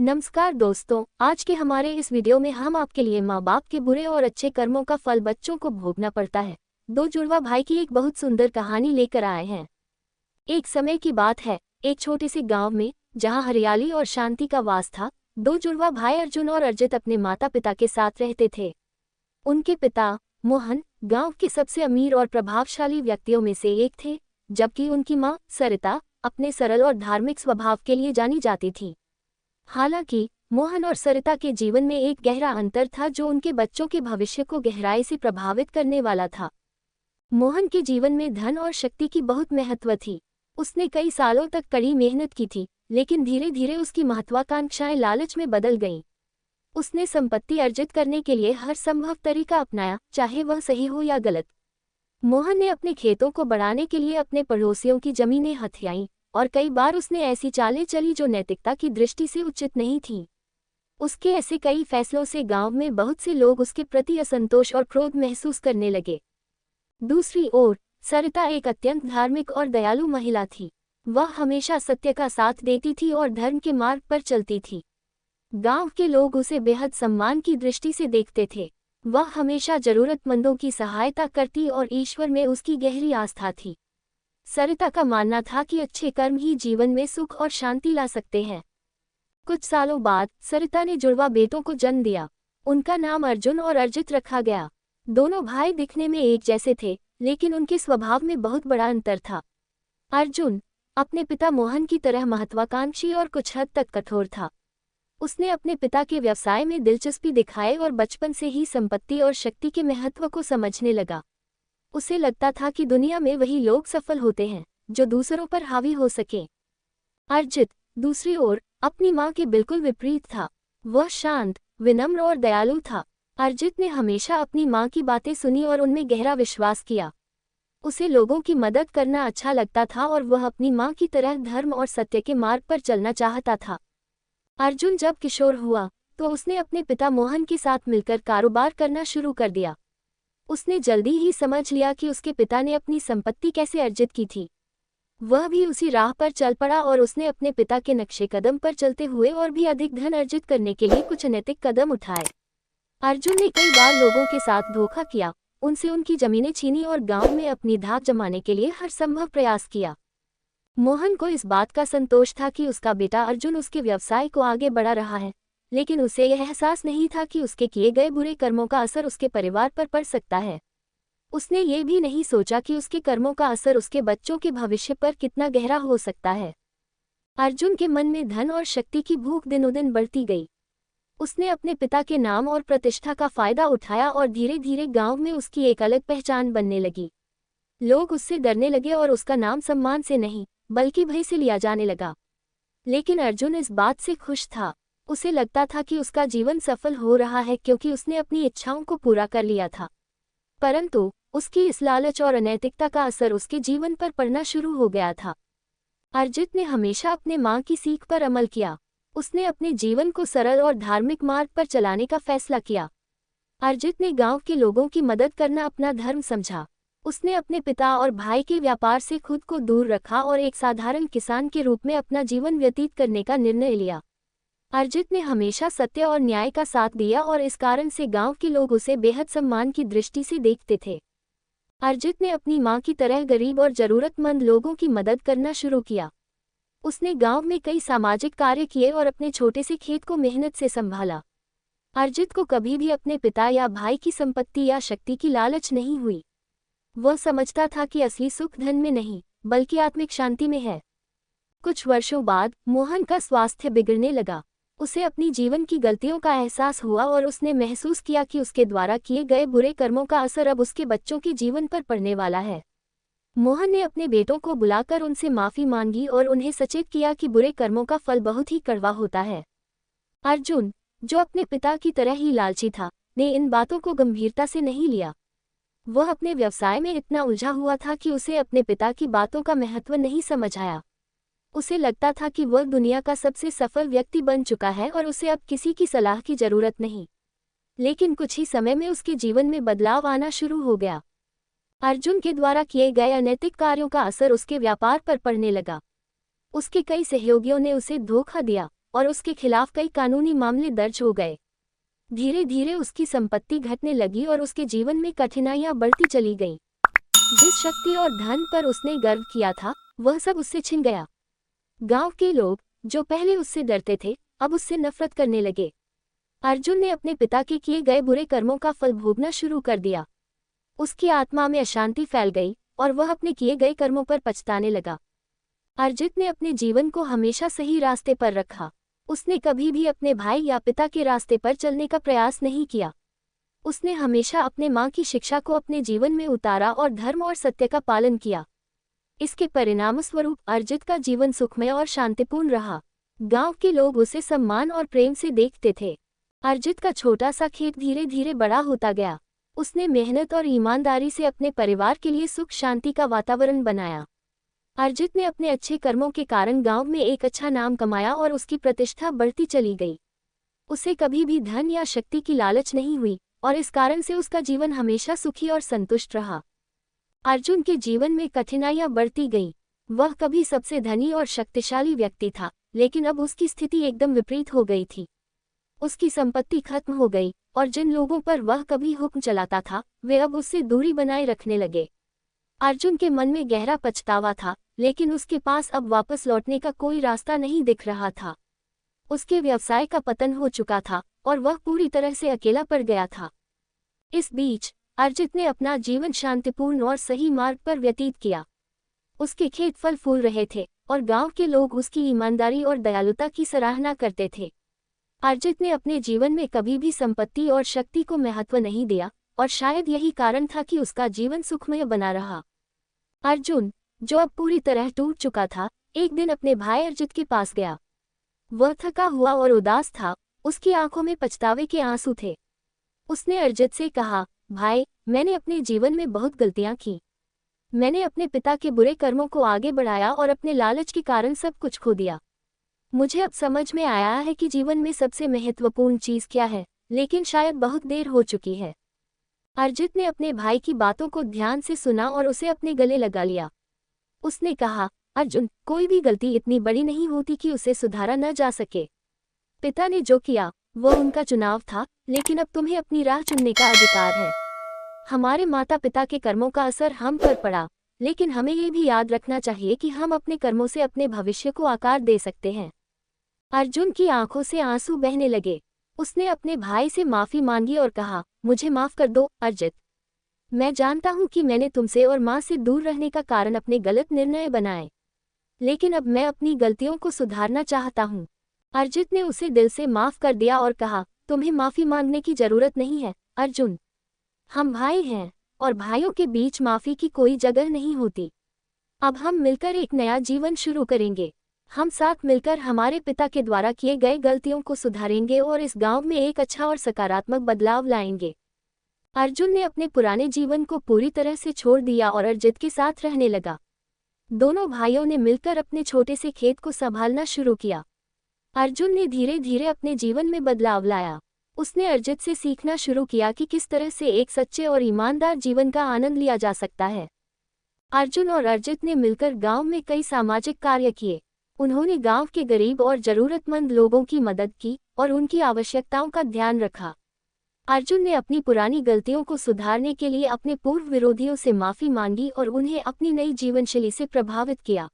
नमस्कार दोस्तों, आज के हमारे इस वीडियो में हम आपके लिए माँ बाप के बुरे और अच्छे कर्मों का फल बच्चों को भोगना पड़ता है। दो जुड़वा भाई की एक बहुत सुंदर कहानी लेकर आए हैं। एक समय की बात है, एक छोटे से गांव में जहां हरियाली और शांति का वास था, दो जुड़वा भाई अर्जुन और अर्जित अपने माता पिता के साथ रहते थे। उनके पिता मोहन गांव के सबसे अमीर और प्रभावशाली व्यक्तियों में से एक थे, जबकि उनकी माँ सरिता अपने सरल और धार्मिक स्वभाव के लिए जानी जाती थी। हालांकि मोहन और सरिता के जीवन में एक गहरा अंतर था जो उनके बच्चों के भविष्य को गहराई से प्रभावित करने वाला था। मोहन के जीवन में धन और शक्ति की बहुत महत्व थी। उसने कई सालों तक कड़ी मेहनत की थी, लेकिन धीरे धीरे उसकी महत्वाकांक्षाएं लालच में बदल गईं। उसने संपत्ति अर्जित करने के लिए हर संभव तरीका अपनाया, चाहे वह सही हो या गलत। मोहन ने अपने खेतों को बढ़ाने के लिए अपने पड़ोसियों की जमीनें हथियाईं, और कई बार उसने ऐसी चालें चली जो नैतिकता की दृष्टि से उचित नहीं थीं। उसके ऐसे कई फैसलों से गांव में बहुत से लोग उसके प्रति असंतोष और क्रोध महसूस करने लगे। दूसरी ओर सरिता एक अत्यंत धार्मिक और दयालु महिला थी। वह हमेशा सत्य का साथ देती थी और धर्म के मार्ग पर चलती थी। गांव के लोग उसे बेहद सम्मान की दृष्टि से देखते थे। वह हमेशा जरूरतमंदों की सहायता करती और ईश्वर में उसकी गहरी आस्था थी। सरिता का मानना था कि अच्छे कर्म ही जीवन में सुख और शांति ला सकते हैं। कुछ सालों बाद सरिता ने जुड़वा बेटों को जन्म दिया। उनका नाम अर्जुन और अर्जित रखा गया। दोनों भाई दिखने में एक जैसे थे, लेकिन उनके स्वभाव में बहुत बड़ा अंतर था। अर्जुन अपने पिता मोहन की तरह महत्वाकांक्षी और कुछ हद तक कठोर था। उसने अपने पिता के व्यवसाय में दिलचस्पी दिखाई और बचपन से ही संपत्ति और शक्ति के महत्व को समझने लगा। उसे लगता था कि दुनिया में वही लोग सफल होते हैं जो दूसरों पर हावी हो सके। अर्जित दूसरी ओर अपनी माँ के बिल्कुल विपरीत था। वह शांत, विनम्र और दयालु था। अर्जित ने हमेशा अपनी माँ की बातें सुनी और उनमें गहरा विश्वास किया। उसे लोगों की मदद करना अच्छा लगता था और वह अपनी माँ की तरह धर्म और सत्य के मार्ग पर चलना चाहता था। अर्जुन जब किशोर हुआ तो उसने अपने पिता मोहन के साथ मिलकर कारोबार करना शुरू कर दिया। उसने जल्दी ही समझ लिया कि उसके पिता ने अपनी संपत्ति कैसे अर्जित की थी। वह भी उसी राह पर चल पड़ा और उसने अपने पिता के नक्शे कदम पर चलते हुए और भी अधिक धन अर्जित करने के लिए कुछ अनैतिक कदम उठाए। अर्जुन ने कई बार लोगों के साथ धोखा किया, उनसे उनकी जमीनें छीनी और गांव में अपनी धाक जमाने के लिए हर संभव प्रयास किया। मोहन को इस बात का संतोष था कि उसका बेटा अर्जुन उसके व्यवसाय को आगे बढ़ा रहा है, लेकिन उसे यह एहसास नहीं था कि उसके किए गए बुरे कर्मों का असर उसके परिवार पर पड़ सकता है। उसने ये भी नहीं सोचा कि उसके कर्मों का असर उसके बच्चों के भविष्य पर कितना गहरा हो सकता है। अर्जुन के मन में धन और शक्ति की भूख दिनों-दिन बढ़ती गई। उसने अपने पिता के नाम और प्रतिष्ठा का फायदा उठाया और धीरे धीरे गांव में उसकी एक अलग पहचान बनने लगी। लोग उससे डरने लगे और उसका नाम सम्मान से नहीं बल्कि भय से लिया जाने लगा। लेकिन अर्जुन इस बात से खुश था। उसे लगता था कि उसका जीवन सफल हो रहा है क्योंकि उसने अपनी इच्छाओं को पूरा कर लिया था। परंतु उसकी इस लालच और अनैतिकता का असर उसके जीवन पर पड़ना शुरू हो गया था। अर्जित ने हमेशा अपने माँ की सीख पर अमल किया। उसने अपने जीवन को सरल और धार्मिक मार्ग पर चलाने का फैसला किया। अर्जित ने गांव के लोगों की मदद करना अपना धर्म समझा। उसने अपने पिता और भाई के व्यापार से खुद को दूर रखा और एक साधारण किसान के रूप में अपना जीवन व्यतीत करने का निर्णय लिया। अर्जित ने हमेशा सत्य और न्याय का साथ दिया और इस कारण से गांव के लोग उसे बेहद सम्मान की दृष्टि से देखते थे। अर्जित ने अपनी मां की तरह गरीब और जरूरतमंद लोगों की मदद करना शुरू किया। उसने गांव में कई सामाजिक कार्य किए और अपने छोटे से खेत को मेहनत से संभाला। अर्जित को कभी भी अपने पिता या भाई की संपत्ति या शक्ति की लालच नहीं हुई। वह समझता था कि असली सुख धन में नहीं बल्कि आत्मिक शांति में है। कुछ वर्षों बाद मोहन का स्वास्थ्य बिगड़ने लगा। उसे अपनी जीवन की गलतियों का एहसास हुआ और उसने महसूस किया कि उसके द्वारा किए गए बुरे कर्मों का असर अब उसके बच्चों के जीवन पर पड़ने वाला है। मोहन ने अपने बेटों को बुलाकर उनसे माफी मांगी और उन्हें सचेत किया कि बुरे कर्मों का फल बहुत ही कड़वा होता है। अर्जुन, जो अपने पिता की तरह ही लालची था, ने इन बातों को गंभीरता से नहीं लिया। वह अपने व्यवसाय में इतना उलझा हुआ था कि उसे अपने पिता की बातों का महत्व नहीं समझ आया। उसे लगता था कि वह दुनिया का सबसे सफल व्यक्ति बन चुका है और उसे अब किसी की सलाह की जरूरत नहीं। लेकिन कुछ ही समय में उसके जीवन में बदलाव आना शुरू हो गया। अर्जुन के द्वारा किए गए अनैतिक कार्यों का असर उसके व्यापार पर पड़ने लगा। उसके कई सहयोगियों ने उसे धोखा दिया, और उसके खिलाफ कई कानूनी मामले दर्ज हो गए। धीरे धीरे उसकी संपत्ति घटने लगी और उसके जीवन में कठिनाइयां बढ़ती चली गईं। जिस शक्ति और धन पर उसने गर्व किया था, वह सब उससे छिन गया। गांव के लोग, जो पहले उससे डरते थे, अब उससे नफरत करने लगे। अर्जुन ने अपने पिता के किए गए बुरे कर्मों का फल भोगना शुरू कर दिया। उसकी आत्मा में अशांति फैल गई और वह अपने किए गए कर्मों पर पछताने लगा। अर्जित ने अपने जीवन को हमेशा सही रास्ते पर रखा। उसने कभी भी अपने भाई या पिता के रास्ते पर चलने का प्रयास नहीं किया। उसने हमेशा अपने माँ की शिक्षा को अपने जीवन में उतारा और धर्म और सत्य का पालन किया। इसके परिणामस्वरूप अर्जित का जीवन सुखमय और शांतिपूर्ण रहा। गांव के लोग उसे सम्मान और प्रेम से देखते थे। अर्जित का छोटा सा खेत धीरे धीरे बड़ा होता गया। उसने मेहनत और ईमानदारी से अपने परिवार के लिए सुख शांति का वातावरण बनाया। अर्जित ने अपने अच्छे कर्मों के कारण गांव में एक अच्छा नाम कमाया और उसकी प्रतिष्ठा बढ़ती चली गई। उसे कभी भी धन या शक्ति की लालच नहीं हुई और इस कारण से उसका जीवन हमेशा सुखी और संतुष्ट रहा। अर्जुन के जीवन में कठिनाइयां बढ़ती गईं। वह कभी सबसे धनी और शक्तिशाली व्यक्ति था, लेकिन अब उसकी स्थिति एकदम विपरीत हो गई थी। उसकी संपत्ति खत्म हो गई और जिन लोगों पर वह कभी हुक्म चलाता था, वे अब उससे दूरी बनाए रखने लगे। अर्जुन के मन में गहरा पछतावा था, लेकिन उसके पास अब वापस लौटने का कोई रास्ता नहीं दिख रहा था। उसके व्यवसाय का पतन हो चुका था और वह पूरी तरह से अकेला पड़ गया था। इस बीच अर्जित ने अपना जीवन शांतिपूर्ण और सही मार्ग पर व्यतीत किया। उसके खेत फल फूल रहे थे और गांव के लोग उसकी ईमानदारी और दयालुता की सराहना करते थे। अर्जित ने अपने जीवन में कभी भी संपत्ति और शक्ति को महत्व नहीं दिया और शायद यही कारण था कि उसका जीवन सुखमय बना रहा। अर्जुन, जो अब पूरी तरह टूट चुका था, एक दिन अपने भाई अर्जित के पास गया। वह थका हुआ और उदास था। उसकी आंखों में पछतावे के आंसू थे। उसने अर्जित से कहा, भाई, मैंने अपने जीवन में बहुत गलतियां की। मैंने अपने पिता के बुरे कर्मों को आगे बढ़ाया और अपने लालच के कारण सब कुछ खो दिया। मुझे अब समझ में आया है कि जीवन में सबसे महत्वपूर्ण चीज क्या है, लेकिन शायद बहुत देर हो चुकी है। अर्जित ने अपने भाई की बातों को ध्यान से सुना और उसे अपने गले लगा लिया। उसने कहा, अर्जुन, कोई भी गलती इतनी बड़ी नहीं होती कि उसे सुधारा न जा सके। पिता ने जो किया वो उनका चुनाव था, लेकिन अब तुम्हें अपनी राह चुनने का अधिकार है। हमारे माता पिता के कर्मों का असर हम पर पड़ा, लेकिन हमें ये भी याद रखना चाहिए कि हम अपने कर्मों से अपने भविष्य को आकार दे सकते हैं। अर्जुन की आंखों से आंसू बहने लगे। उसने अपने भाई से माफी मांगी और कहा, मुझे माफ कर दो अर्जित। मैं जानता हूं कि मैंने तुमसे और माँ से दूर रहने का कारण अपने गलत निर्णय बनाए, लेकिन अब मैं अपनी गलतियों को सुधारना चाहता हूं। अर्जित ने उसे दिल से माफ कर दिया और कहा, तुम्हें माफी मांगने की जरूरत नहीं है अर्जुन। हम भाई हैं और भाइयों के बीच माफी की कोई जगह नहीं होती। अब हम मिलकर एक नया जीवन शुरू करेंगे। हम साथ मिलकर हमारे पिता के द्वारा किए गए गलतियों को सुधारेंगे और इस गांव में एक अच्छा और सकारात्मक बदलाव लाएंगे। अर्जुन ने अपने पुराने जीवन को पूरी तरह से छोड़ दिया और अर्जित के साथ रहने लगा। दोनों भाइयों ने मिलकर अपने छोटे से खेत को संभालना शुरू किया। अर्जुन ने धीरे धीरे अपने जीवन में बदलाव लाया। उसने अर्जित से सीखना शुरू किया कि किस तरह से एक सच्चे और ईमानदार जीवन का आनंद लिया जा सकता है। अर्जुन और अर्जित ने मिलकर गांव में कई सामाजिक कार्य किए। उन्होंने गांव के गरीब और जरूरतमंद लोगों की मदद की और उनकी आवश्यकताओं का ध्यान रखा। अर्जुन ने अपनी पुरानी गलतियों को सुधारने के लिए अपने पूर्व विरोधियों से माफी मांगी और उन्हें अपनी नई जीवनशैली से प्रभावित किया।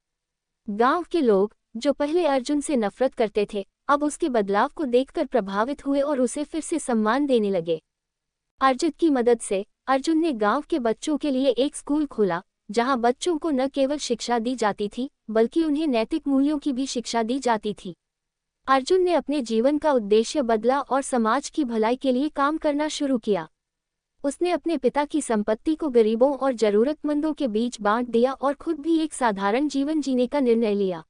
गांव के लोग, जो पहले अर्जुन से नफरत करते थे, अब उसके बदलाव को देखकर प्रभावित हुए और उसे फिर से सम्मान देने लगे। अर्जित की मदद से अर्जुन ने गांव के बच्चों के लिए एक स्कूल खोला, जहां बच्चों को न केवल शिक्षा दी जाती थी, बल्कि उन्हें नैतिक मूल्यों की भी शिक्षा दी जाती थी। अर्जुन ने अपने जीवन का उद्देश्य बदला और समाज की भलाई के लिए काम करना शुरू किया। उसने अपने पिता की संपत्ति को गरीबों और जरूरतमंदों के बीच बांट दिया और खुद भी एक साधारण जीवन जीने का निर्णय लिया।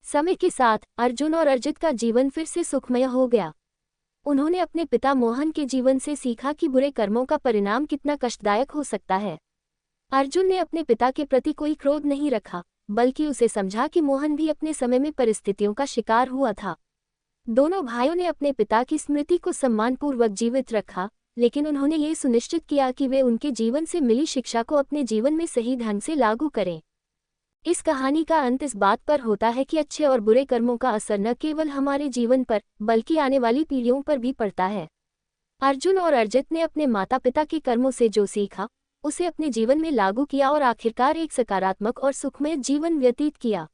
समय के साथ अर्जुन और अर्जित का जीवन फिर से सुखमय हो गया। उन्होंने अपने पिता मोहन के जीवन से सीखा कि बुरे कर्मों का परिणाम कितना कष्टदायक हो सकता है। अर्जुन ने अपने पिता के प्रति कोई क्रोध नहीं रखा, बल्कि उसे समझा कि मोहन भी अपने समय में परिस्थितियों का शिकार हुआ था। दोनों भाइयों ने अपने पिता की स्मृति को सम्मानपूर्वक जीवित रखा, लेकिन उन्होंने ये सुनिश्चित किया कि वे उनके जीवन से मिली शिक्षा को अपने जीवन में सही ढंग से लागू करें। इस कहानी का अंत इस बात पर होता है कि अच्छे और बुरे कर्मों का असर न केवल हमारे जीवन पर बल्कि आने वाली पीढ़ियों पर भी पड़ता है। अर्जुन और अर्जित ने अपने माता पिता के कर्मों से जो सीखा उसे अपने जीवन में लागू किया और आखिरकार एक सकारात्मक और सुखमय जीवन व्यतीत किया।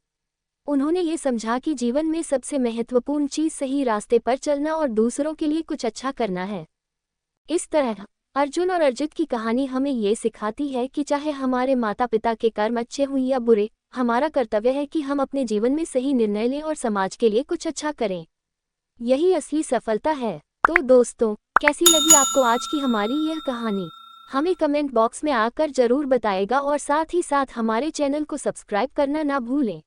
उन्होंने ये समझा कि जीवन में सबसे महत्वपूर्ण चीज सही रास्ते पर चलना और दूसरों के लिए कुछ अच्छा करना है। इस तरह अर्जुन और अर्जित की कहानी हमें ये सिखाती है कि चाहे हमारे माता पिता के कर्म अच्छे हों या बुरे, हमारा कर्तव्य है कि हम अपने जीवन में सही निर्णय लें और समाज के लिए कुछ अच्छा करें। यही असली सफलता है। तो दोस्तों, कैसी लगी आपको आज की हमारी यह कहानी? हमें कमेंट बॉक्स में आकर जरूर बताएगा और साथ ही साथ हमारे चैनल को सब्सक्राइब करना ना भूलें।